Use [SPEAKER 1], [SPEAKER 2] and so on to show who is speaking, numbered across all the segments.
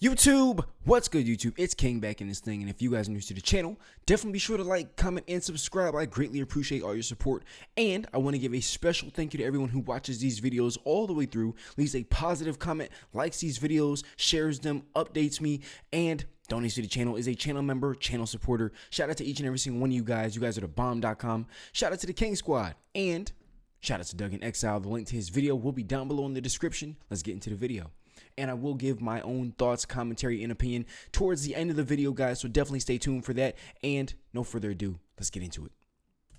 [SPEAKER 1] YouTube, what's good YouTube? It's King back in this thing, and if you guys are new to the channel, definitely be sure to like, comment, and subscribe. I greatly appreciate all your support, and I want to give a special thank you to everyone who watches these videos all the way through, leaves a positive comment, likes these videos, shares them, updates me, and donates to the channel, is a channel member, channel supporter. Shout out to each and every single one of you guys. You guys are the bomb.com. Shout out to the King Squad, and shout out to Doug in Exile. The link to his video will be down below in the description. Let's get into the video. And I will give my own thoughts, commentary, and opinion towards the end of the video, guys, so definitely stay tuned for that. And no further ado, let's get into it.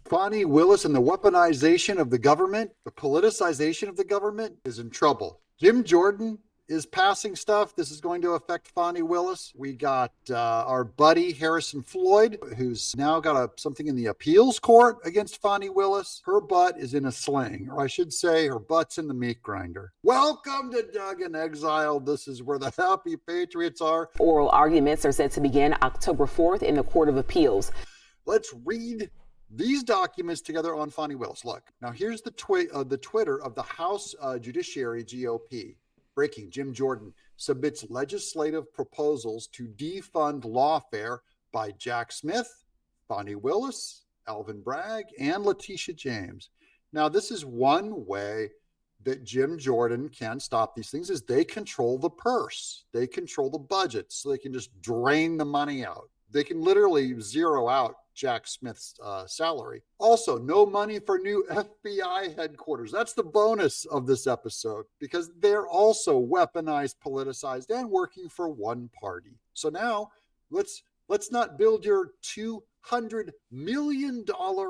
[SPEAKER 2] Fani Willis and the weaponization of the government, the politicization of the government is in trouble. Jim Jordan is passing stuff. This is going to affect Fani Willis. We got our buddy Harrison Floyd, who's now got something in the appeals court against Fani Willis. Her butt is in a sling, or I should say her butt's in the meat grinder. Welcome to Doug in Exile. This is where the happy patriots are.
[SPEAKER 3] Oral arguments are set to begin October 4th in the Court of Appeals.
[SPEAKER 2] Let's read these documents together on Fani Willis. Look, now here's the Twitter of the House Judiciary GOP. Breaking, Jim Jordan submits legislative proposals to defund lawfare by Jack Smith, Fani Willis, Alvin Bragg, and Letitia James. Now, this is one way that Jim Jordan can stop these things is they control the purse. They control the budget, so they can just drain the money out. They can literally zero out Jack Smith's salary. Also, no money for new FBI headquarters. That's the bonus of this episode, because they're also weaponized, politicized, and working for one party. So now let's not build your $200 million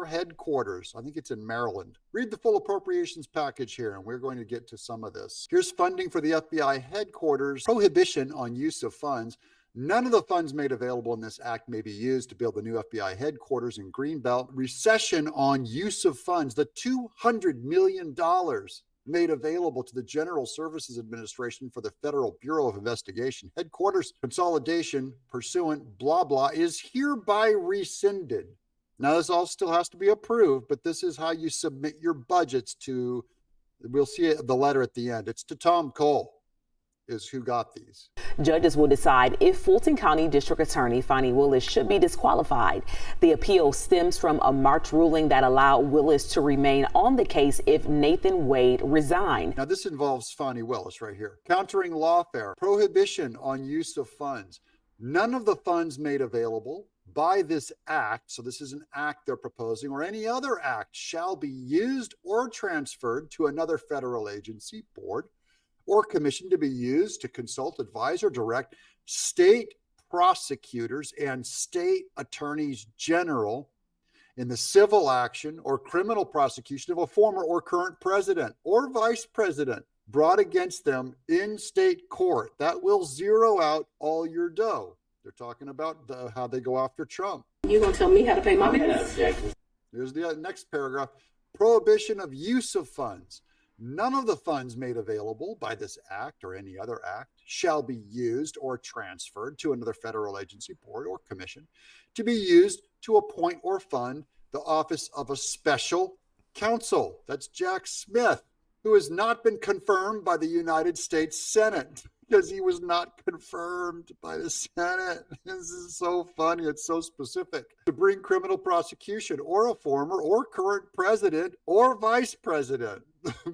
[SPEAKER 2] headquarters. I think it's in Maryland. Read the full appropriations package here, and we're going to get to some of this. Here's funding for the FBI headquarters, prohibition on use of funds. None of the funds made available in this act may be used to build the new FBI headquarters in Greenbelt. Recession on use of funds, the $200 million made available to the General Services Administration for the Federal Bureau of Investigation. Headquarters consolidation pursuant blah, blah, is hereby rescinded. Now, this all still has to be approved, but this is how you submit your budgets to, we'll see the letter at the end. It's to Tom Cole. Is who got these.
[SPEAKER 3] Judges will decide if Fulton County District Attorney Fani Willis should be disqualified. The appeal stems from a March ruling that allowed Willis to remain on the case if Nathan Wade resigned.
[SPEAKER 2] Now, this involves Fani Willis right here. Countering lawfare, prohibition on use of funds. None of the funds made available by this act, so this is an act they're proposing, or any other act shall be used or transferred to another federal agency, board, or commission to be used to consult, advise, or direct state prosecutors and state attorneys general in the civil action or criminal prosecution of a former or current president or vice president brought against them in state court. That will zero out all your dough. They're talking about how they go after Trump.
[SPEAKER 4] You gonna tell me how to pay my bills?
[SPEAKER 2] Here's the next paragraph. Prohibition of use of funds. None of the funds made available by this act or any other act shall be used or transferred to another federal agency, board, or commission to be used to appoint or fund the office of a special counsel. That's Jack Smith, who has not been confirmed by the United States Senate because he was not confirmed by the Senate. This is so funny. It's so specific. To bring criminal prosecution or a former or current president or vice president.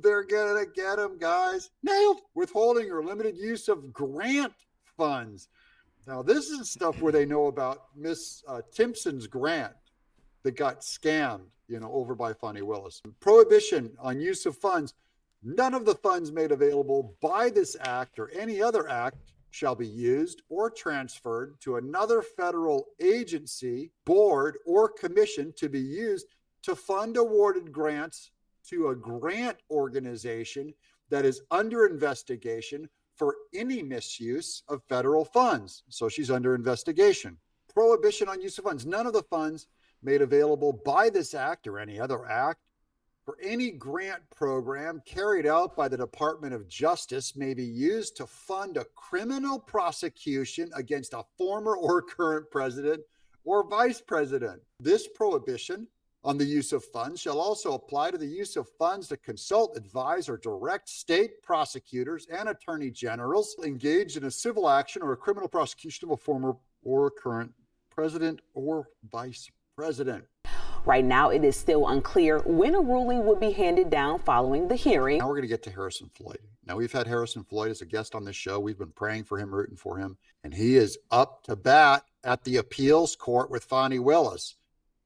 [SPEAKER 2] They're going to get him, guys. Nailed. Withholding or limited use of grant funds. Now, this is stuff where they know about Miss Timpson's grant that got scammed, over by Fani Willis. Prohibition on use of funds. None of the funds made available by this act or any other act shall be used or transferred to another federal agency, board, or commission to be used to fund awarded grants to a grant organization that is under investigation for any misuse of federal funds. So she's under investigation. Prohibition on use of funds. None of the funds made available by this act or any other act for any grant program carried out by the Department of Justice may be used to fund a criminal prosecution against a former or current president or vice president. This prohibition on the use of funds shall also apply to the use of funds to consult, advise, or direct state prosecutors and attorney generals engaged in a civil action or a criminal prosecution of a former or current president or vice president.
[SPEAKER 3] Right now, it is still unclear when a ruling would be handed down following the hearing.
[SPEAKER 2] Now we're going to get to Harrison Floyd. Now, we've had Harrison Floyd as a guest on this show. We've been praying for him, rooting for him, and he is up to bat at the appeals court with Fani Willis.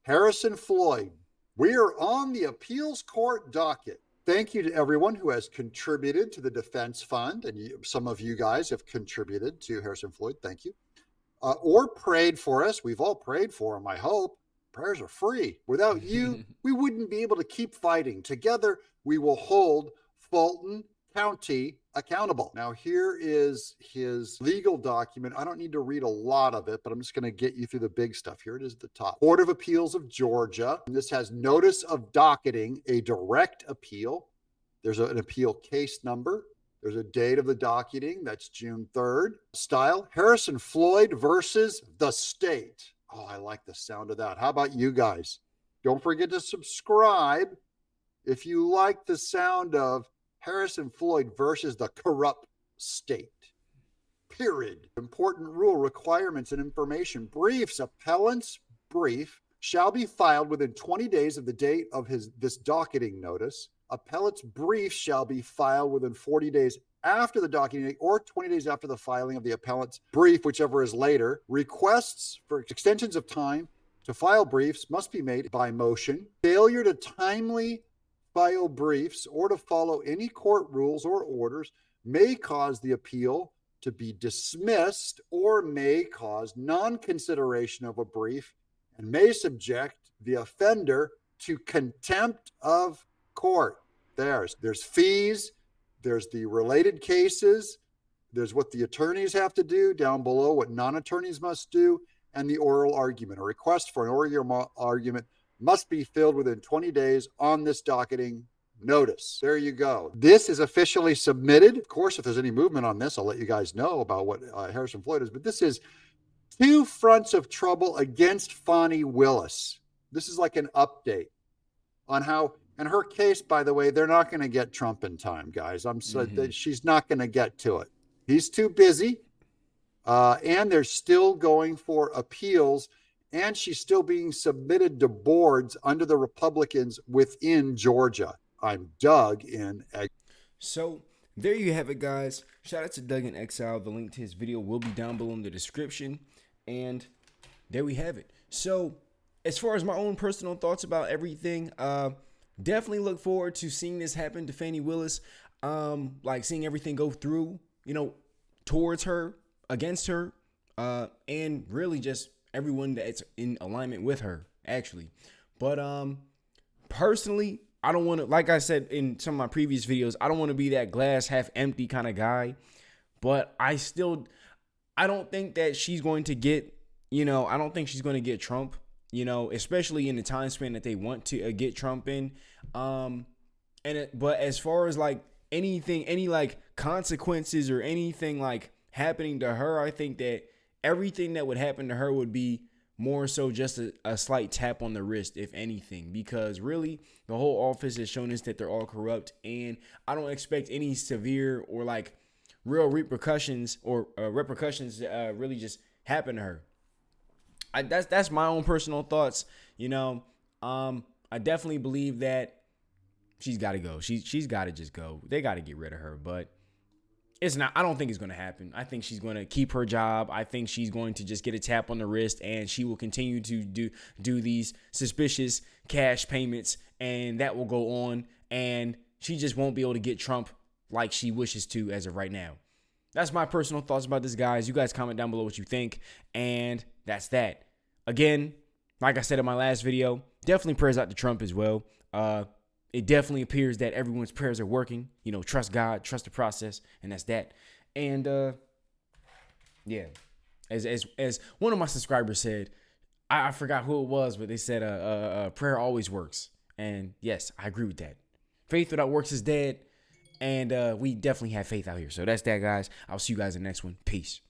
[SPEAKER 2] Harrison Floyd, we are on the appeals court docket. Thank you to everyone who has contributed to the defense fund, and some of you guys have contributed to Harrison Floyd. Thank you. Or prayed for us. We've all prayed for him, I hope. Prayers are free. Without you, we wouldn't be able to keep fighting. Together, we will hold Fulton County accountable. Now, here is his legal document. I don't need to read a lot of it, but I'm just going to get you through the big stuff. Here it is at the top. Court of Appeals of Georgia. And this has notice of docketing, a direct appeal. There's an appeal case number. There's a date of the docketing. That's June 3rd. Style, Harrison Floyd versus the state. Oh, I like the sound of that. How about you guys? Don't forget to subscribe if you like the sound of Harrison Floyd versus the corrupt state. Period. Important rule, requirements, and information. Briefs. Appellant's brief shall be filed within 20 days of the date of this docketing notice. Appellant's brief shall be filed within 40 days after the docketing date or 20 days after the filing of the appellant's brief, whichever is later. Requests for extensions of time to file briefs must be made by motion. Failure to timely file briefs or to follow any court rules or orders may cause the appeal to be dismissed or may cause non-consideration of a brief and may subject the offender to contempt of court. There's fees. There's the related cases. There's what the attorneys have to do down below, what non-attorneys must do, and the oral argument. A request for an oral argument must be filled within 20 days on this docketing notice. There you go. This is officially submitted. Of course, if there's any movement on this, I'll let you guys know about what Harrison Floyd is. But this is 2 fronts of trouble against Fani Willis. This is like an update on how, in her case, by the way, they're not going to get Trump in time, guys. She's not going to get to it. He's too busy. And they're still going for appeals. And she's still being submitted to boards under the Republicans within Georgia. I'm Doug in.
[SPEAKER 1] So there you have it, guys. Shout out to Doug in Exile. The link to his video will be down below in the description. And there we have it. So as far as my own personal thoughts about everything, definitely look forward to seeing this happen to Fani Willis. Like seeing everything go through, towards her, against her, and really just everyone that's in alignment with her, actually. But personally, I don't want to, like I said in some of my previous videos, I don't want to be that glass half empty kind of guy. But I don't think that she's going to get, I don't think she's going to get Trump, especially in the time span that they want to get Trump in. But as far as like anything, any like consequences or anything like happening to her, I think that everything that would happen to her would be more so just a slight tap on the wrist, if anything, because really the whole office has shown us that they're all corrupt, and I don't expect any severe or like real repercussions really just happen to her. That's my own personal thoughts. I definitely believe that she's got to go. She's got to just go. They got to get rid of her, but it's not. I don't think it's going to happen. I think she's going to keep her job. I think she's going to just get a tap on the wrist, and she will continue to do these suspicious cash payments, and that will go on, and she just won't be able to get Trump like she wishes to as of right now. That's my personal thoughts about this, guys. You guys comment down below what you think, and that's that. Again, like I said in my last video, definitely prayers out to Trump as well. It definitely appears that everyone's prayers are working. Trust God, trust the process, and that's that. And yeah, as one of my subscribers said, I forgot who it was, but they said prayer always works. And yes, I agree with that. Faith without works is dead, and we definitely have faith out here. So that's that, guys. I'll see you guys in the next one. Peace.